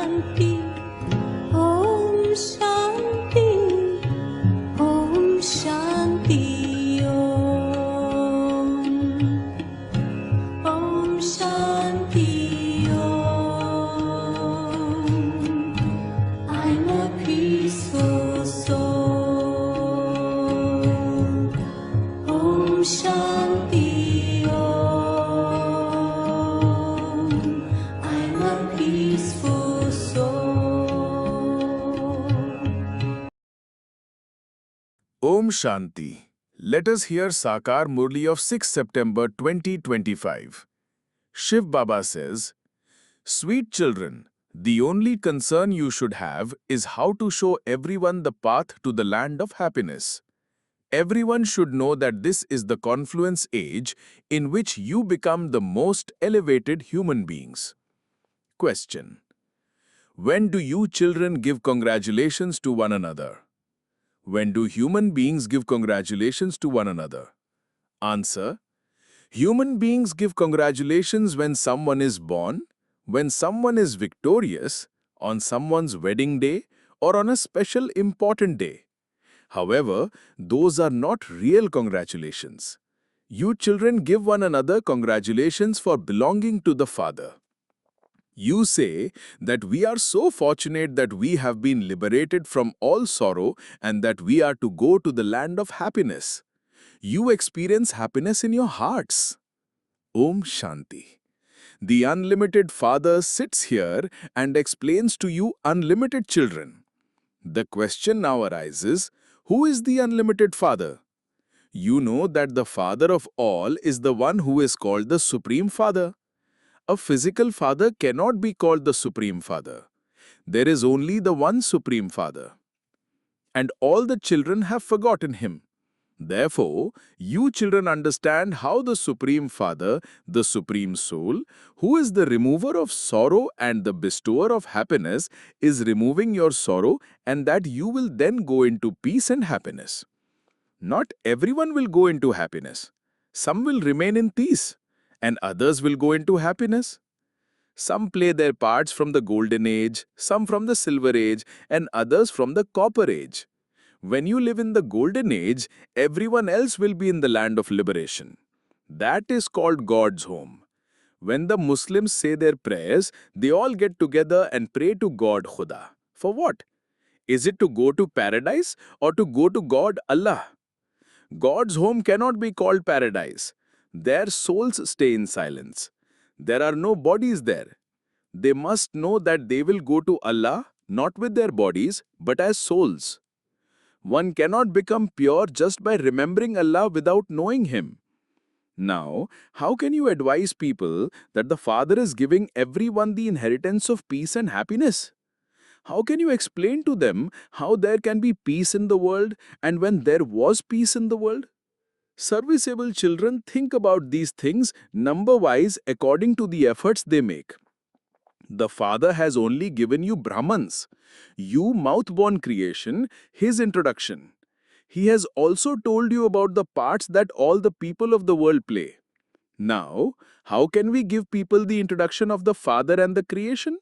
Shanti, Om Shanti, Om Shanti, Om Shanti, I'm a peaceful soul. Om Shanti, I'm a peaceful soul. Om Shanti. Let us hear Sakar Murli of 6 September 2025. Shiv Baba says, Sweet children, the only concern you should have is how to show everyone the path to the land of happiness. Everyone should know that this is the confluence age in which you become the most elevated human beings. Question. When do you children give congratulations to one another? When do human beings give congratulations to one another? Answer. Human beings give congratulations when someone is born, when someone is victorious, on someone's wedding day, or on a special important day. However, those are not real congratulations. You children give one another congratulations for belonging to the Father. You say that we are so fortunate that we have been liberated from all sorrow and that we are to go to the land of happiness. You experience happiness in your hearts. Om Shanti. The unlimited Father sits here and explains to you unlimited children. The question now arises, who is the unlimited Father? You know that the Father of all is the one who is called the Supreme Father. A physical father cannot be called the Supreme Father. There is only the one Supreme Father. And all the children have forgotten him. Therefore, you children understand how the Supreme Father, the Supreme Soul, who is the remover of sorrow and the bestower of happiness, is removing your sorrow, and that you will then go into peace and happiness. Not everyone will go into happiness. Some will remain in peace, and others will go into happiness. Some play their parts from the golden age, some from the silver age, and others from the copper age. When you live in the golden age, everyone else will be in the land of liberation. That is called God's home. When the Muslims say their prayers, they all get together and pray to God Khuda. For what? Is it to go to paradise or to go to God Allah? God's home cannot be called paradise. Their souls stay in silence. There are no bodies there. They must know that they will go to Allah not with their bodies but as souls. One cannot become pure just by remembering Allah without knowing Him. Now, how can you advise people that the Father is giving everyone the inheritance of peace and happiness? How can you explain to them how there can be peace in the world and when there was peace in the world? Serviceable children think about these things number-wise according to the efforts they make. The Father has only given you Brahmans. You mouth-born creation, His introduction. He has also told you about the parts that all the people of the world play. Now, how can we give people the introduction of the Father and the creation?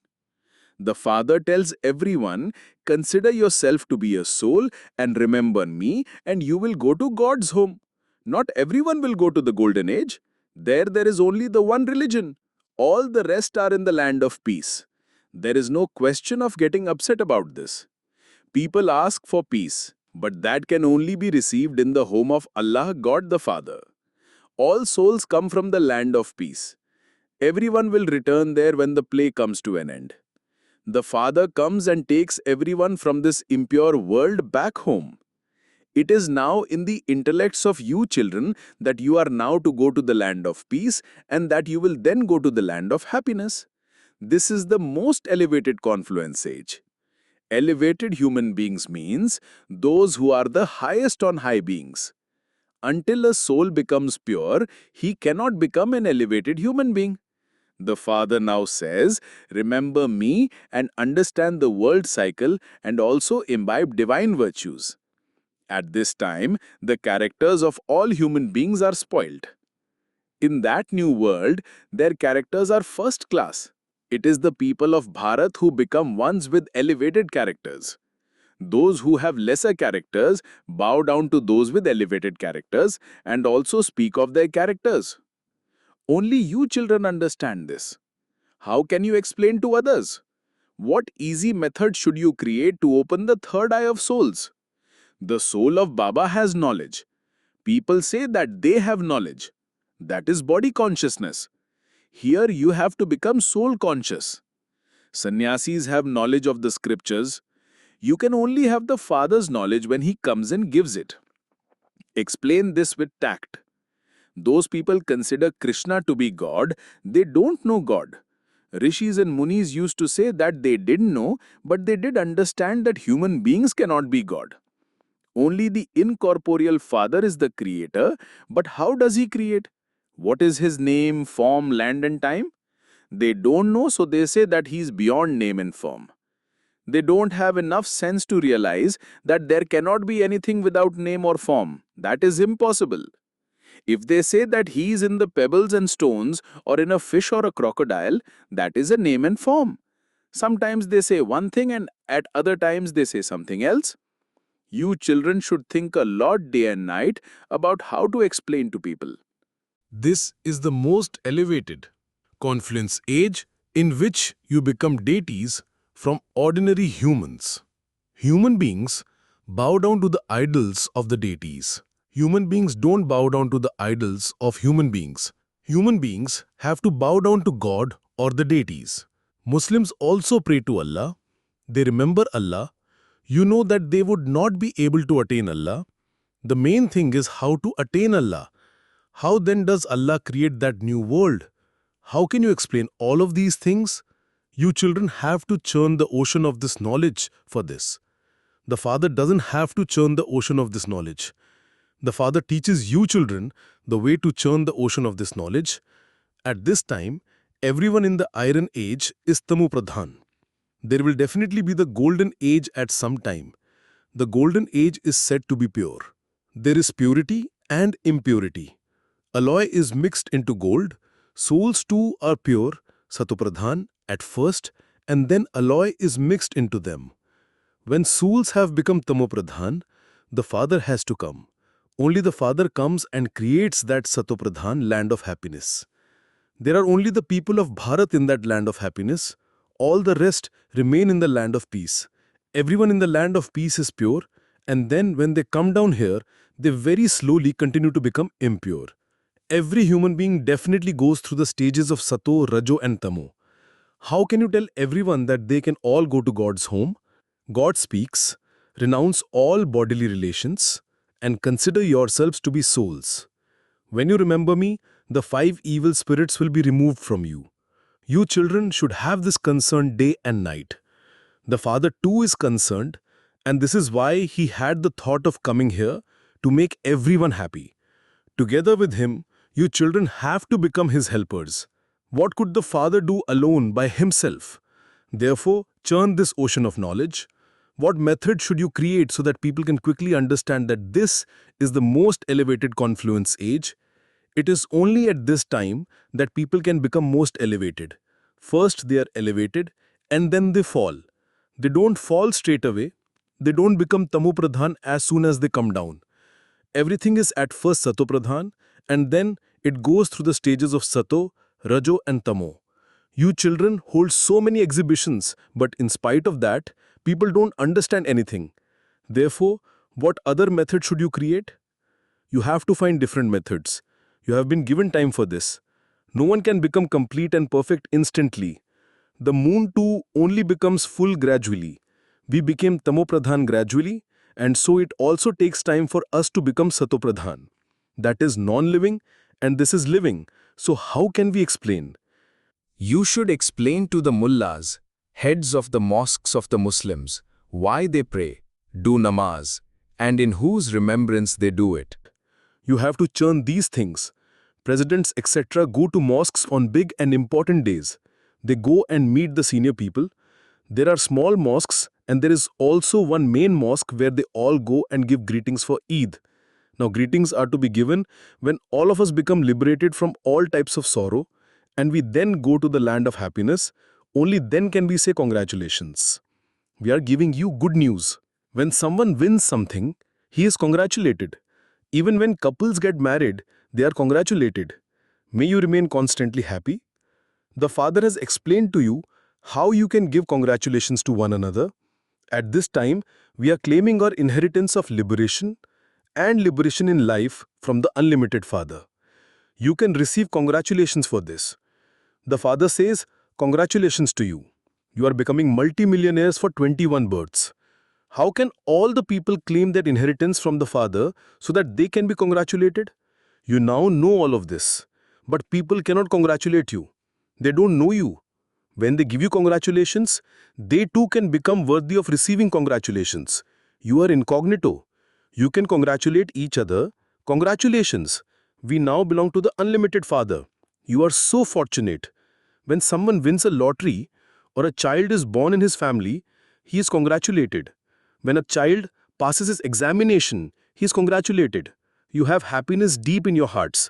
The Father tells everyone, consider yourself to be a soul and remember me and you will go to God's home. Not everyone will go to the golden age. There is only the one religion. All the rest are in the land of peace. There is no question of getting upset about this. People ask for peace, but that can only be received in the home of Allah, God the Father. All souls come from the land of peace. Everyone will return there when the play comes to an end. The Father comes and takes everyone from this impure world back home. It is now in the intellects of you children that you are now to go to the land of peace and that you will then go to the land of happiness. This is the most elevated confluence age. Elevated human beings means those who are the highest on high beings. Until a soul becomes pure, he cannot become an elevated human being. The Father now says, remember me and understand the world cycle and also imbibe divine virtues. At this time, the characters of all human beings are spoiled. In that new world, their characters are first class. It is the people of Bharat who become ones with elevated characters. Those who have lesser characters bow down to those with elevated characters and also speak of their characters. Only you children understand this. How can you explain to others? What easy method should you create to open the third eye of souls? The soul of Baba has knowledge. People say that they have knowledge. That is body consciousness. Here you have to become soul conscious. Sannyasis have knowledge of the scriptures. You can only have the Father's knowledge when He comes and gives it. Explain this with tact. Those people consider Krishna to be God, they don't know God. Rishis and Munis used to say that they didn't know, but they did understand that human beings cannot be God. Only the incorporeal Father is the creator, but how does He create? What is His name, form, land and time? They don't know, so they say that He is beyond name and form. They don't have enough sense to realize that there cannot be anything without name or form. That is impossible. If they say that He is in the pebbles and stones or in a fish or a crocodile, that is a name and form. Sometimes they say one thing and at other times they say something else. You children should think a lot day and night about how to explain to people. This is the most elevated confluence age in which you become deities from ordinary humans. Human beings bow down to the idols of the deities. Human beings don't bow down to the idols of human beings. Human beings have to bow down to God or the deities. Muslims also pray to Allah. They remember Allah. You know that they would not be able to attain Allah. The main thing is how to attain Allah. How then does Allah create that new world? How can you explain all of these things? You children have to churn the ocean of this knowledge for this. The Father doesn't have to churn the ocean of this knowledge. The Father teaches you children the way to churn the ocean of this knowledge. At this time, everyone in the Iron Age is Tamu Pradhan. There will definitely be the Golden Age at some time. The Golden Age is said to be pure. There is purity and impurity. Alloy is mixed into gold. Souls too are pure, Satopradhan, at first, and then alloy is mixed into them. When souls have become Tamopradhan, the Father has to come. Only the Father comes and creates that Satopradhan land of happiness. There are only the people of Bharat in that land of happiness. All the rest remain in the land of peace. Everyone in the land of peace is pure, and then when they come down here, they very slowly continue to become impure. Every human being definitely goes through the stages of Sato, Rajo and Tamo. How can you tell everyone that they can all go to God's home? God speaks, renounce all bodily relations, and consider yourselves to be souls. When you remember me, the 5 evil spirits will be removed from you. You children should have this concern day and night. The Father too is concerned, and this is why He had the thought of coming here to make everyone happy. Together with Him, you children have to become His helpers. What could the Father do alone by Himself? Therefore, churn this ocean of knowledge. What method should you create so that people can quickly understand that this is the most elevated confluence age? It is only at this time that people can become most elevated. First they are elevated and then they fall. They don't fall straight away. They don't become Tamopradhan as soon as they come down. Everything is at first Satopradhan and then it goes through the stages of Sato, Rajo and Tamo. You children hold so many exhibitions, but in spite of that, people don't understand anything. Therefore, what other method should you create? You have to find different methods. You have been given time for this. No one can become complete and perfect instantly. The moon too only becomes full gradually. We became Tamopradhan gradually, and so it also takes time for us to become Satopradhan. That is non-living, and this is living. So how can we explain? You should explain to the mullahs, heads of the mosques of the Muslims, why they pray, do namaz, and in whose remembrance they do it. You have to churn these things. Presidents, etc. go to mosques on big and important days. They go and meet the senior people. There are small mosques and there is also one main mosque where they all go and give greetings for Eid. Now greetings are to be given when all of us become liberated from all types of sorrow and we then go to the land of happiness. Only then can we say congratulations. We are giving you good news. When someone wins something, he is congratulated. Even when couples get married, they are congratulated. May you remain constantly happy. The Father has explained to you how you can give congratulations to one another. At this time, we are claiming our inheritance of liberation and liberation in life from the unlimited Father. You can receive congratulations for this. The Father says, congratulations to you. You are becoming multimillionaires for 21 births. How can all the people claim that inheritance from the Father so that they can be congratulated? You now know all of this, but people cannot congratulate you. They don't know you. When they give you congratulations, they too can become worthy of receiving congratulations. You are incognito. You can congratulate each other. Congratulations. We now belong to the unlimited Father. You are so fortunate. When someone wins a lottery or a child is born in his family, he is congratulated. When a child passes his examination, he is congratulated. You have happiness deep in your hearts.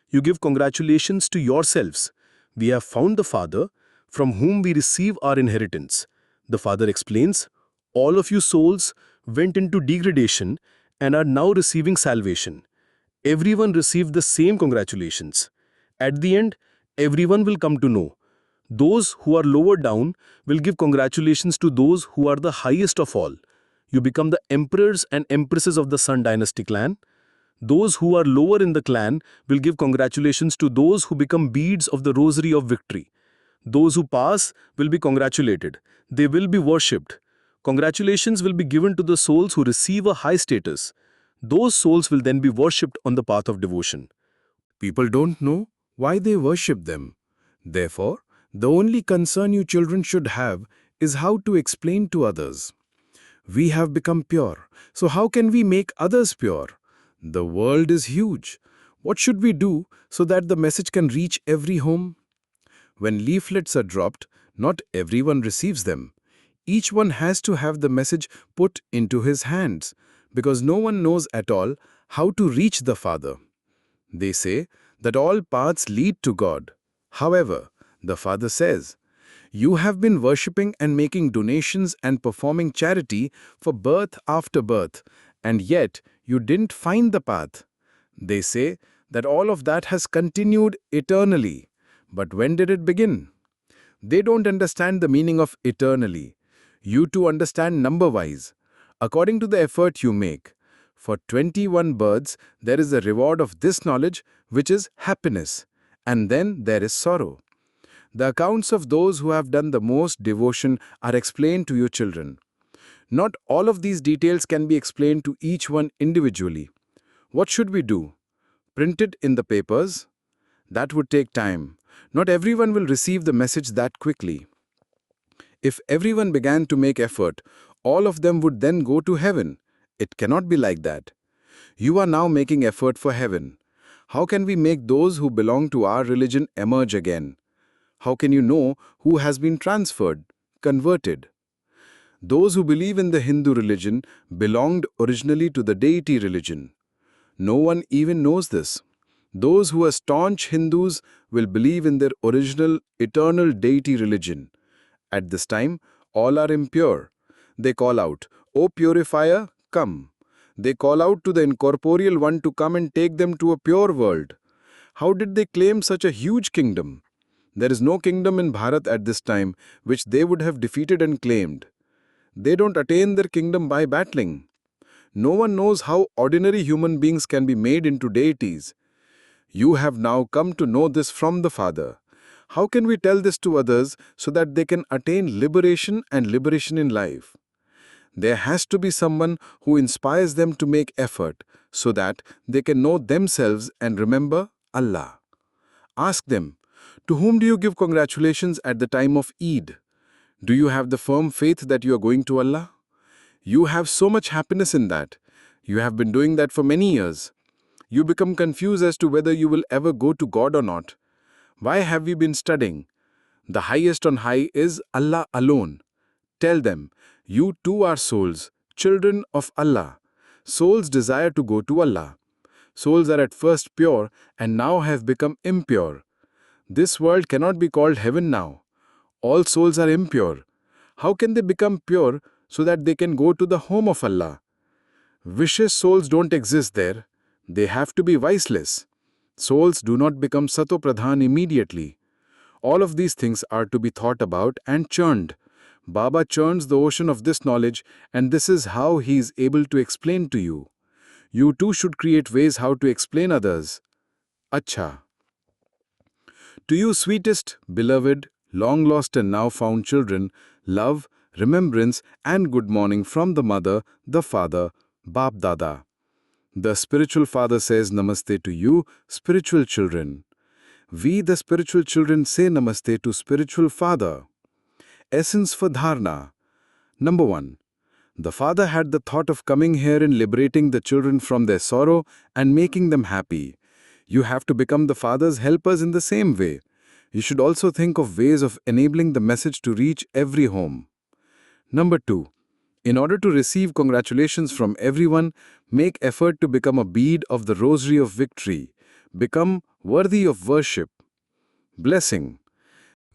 You give congratulations to yourselves. We have found the Father from whom we receive our inheritance. The Father explains, all of you souls went into degradation and are now receiving salvation. Everyone received the same congratulations. At the end, everyone will come to know. Those who are lower down will give congratulations to those who are the highest of all. You become the emperors and empresses of the Sun Dynasty clan. Those who are lower in the clan will give congratulations to those who become beads of the rosary of victory. Those who pass will be congratulated. They will be worshipped. Congratulations will be given to the souls who receive a high status. Those souls will then be worshipped on the path of devotion. People don't know why they worship them. Therefore, the only concern you children should have is how to explain to others. We have become pure, so how can we make others pure? The world is huge. What should we do so that the message can reach every home? When leaflets are dropped, not everyone receives them. Each one has to have the message put into his hands, because no one knows at all how to reach the Father. They say that all paths lead to God. However, the Father says, you have been worshipping and making donations and performing charity for birth after birth, and yet you didn't find the path. They say that all of that has continued eternally. But when did it begin? They don't understand the meaning of eternally. You too understand number-wise. According to the effort you make, for 21 births there is a reward of this knowledge, which is happiness, and then there is sorrow. The accounts of those who have done the most devotion are explained to your children. Not all of these details can be explained to each one individually. What should we do? Print it in the papers? That would take time. Not everyone will receive the message that quickly. If everyone began to make effort, all of them would then go to heaven. It cannot be like that. You are now making effort for heaven. How can we make those who belong to our religion emerge again? How can you know who has been transferred, converted? Those who believe in the Hindu religion belonged originally to the deity religion. No one even knows this. Those who are staunch Hindus will believe in their original, eternal deity religion. At this time, all are impure. They call out, O purifier, come. They call out to the incorporeal one to come and take them to a pure world. How did they claim such a huge kingdom? There is no kingdom in Bharat at this time which they would have defeated and claimed. They don't attain their kingdom by battling. No one knows how ordinary human beings can be made into deities. You have now come to know this from the Father. How can we tell this to others so that they can attain liberation and liberation in life? There has to be someone who inspires them to make effort so that they can know themselves and remember Allah. Ask them, to whom do you give congratulations at the time of Eid? Do you have the firm faith that you are going to Allah? You have so much happiness in that. You have been doing that for many years. You become confused as to whether you will ever go to God or not. Why have you been studying? The highest on high is Allah alone. Tell them, you too are souls, children of Allah. Souls desire to go to Allah. Souls are at first pure and now have become impure. This world cannot be called heaven now. All souls are impure. How can they become pure so that they can go to the home of Allah? Vicious souls don't exist there. They have to be viceless. Souls do not become Sato-Pradhan immediately. All of these things are to be thought about and churned. Baba churns the ocean of this knowledge, and this is how he is able to explain to you. You too should create ways how to explain others. Acha. To you, sweetest, beloved, long lost and now found children, love, remembrance, and good morning from the mother, the father, Bap Dada. The spiritual father says namaste to you, spiritual children. We, the spiritual children, say namaste to spiritual father. Essence for dharna. Number 1. The father had the thought of coming here and liberating the children from their sorrow and making them happy. You have to become the father's helpers in the same way. You should also think of ways of enabling the message to reach every home. Number 2. In order to receive congratulations from everyone, make effort to become a bead of the rosary of victory. Become worthy of worship. Blessing.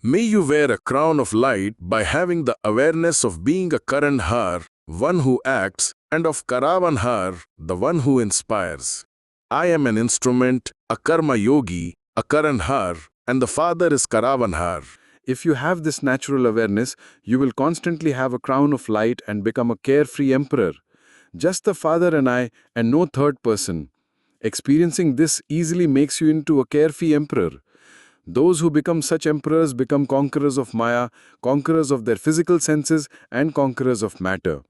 May you wear a crown of light by having the awareness of being a Karanhar, one who acts, and of Karavanhar, the one who inspires. I am an instrument, a Karma Yogi, a Karanhar, and the Father is Karavanhar. If you have this natural awareness, you will constantly have a crown of light and become a carefree emperor. Just the Father and I, and no third person. Experiencing this easily makes you into a carefree emperor. Those who become such emperors become conquerors of Maya, conquerors of their physical senses, and conquerors of matter.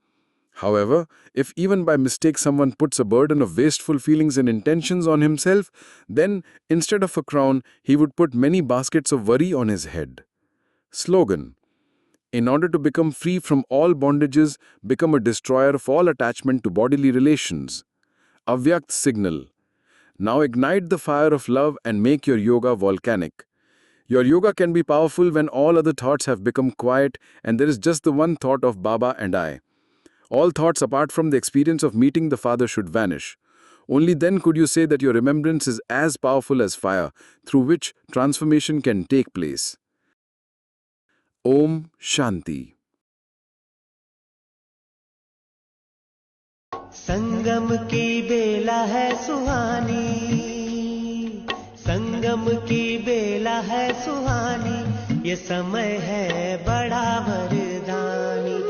However, if even by mistake someone puts a burden of wasteful feelings and intentions on himself, then, instead of a crown, he would put many baskets of worry on his head. Slogan. In order to become free from all bondages, become a destroyer of all attachment to bodily relations. Avyakt signal. Now ignite the fire of love and make your yoga volcanic. Your yoga can be powerful when all other thoughts have become quiet and there is just the one thought of Baba and I. All thoughts apart from the experience of meeting the Father should vanish. Only then could you say that your remembrance is as powerful as fire, through which transformation can take place. Om Shanti. संगम की बेला है सुहानी, संगम की बेला है सुहानी, ये समय है बड़ा वरदानी।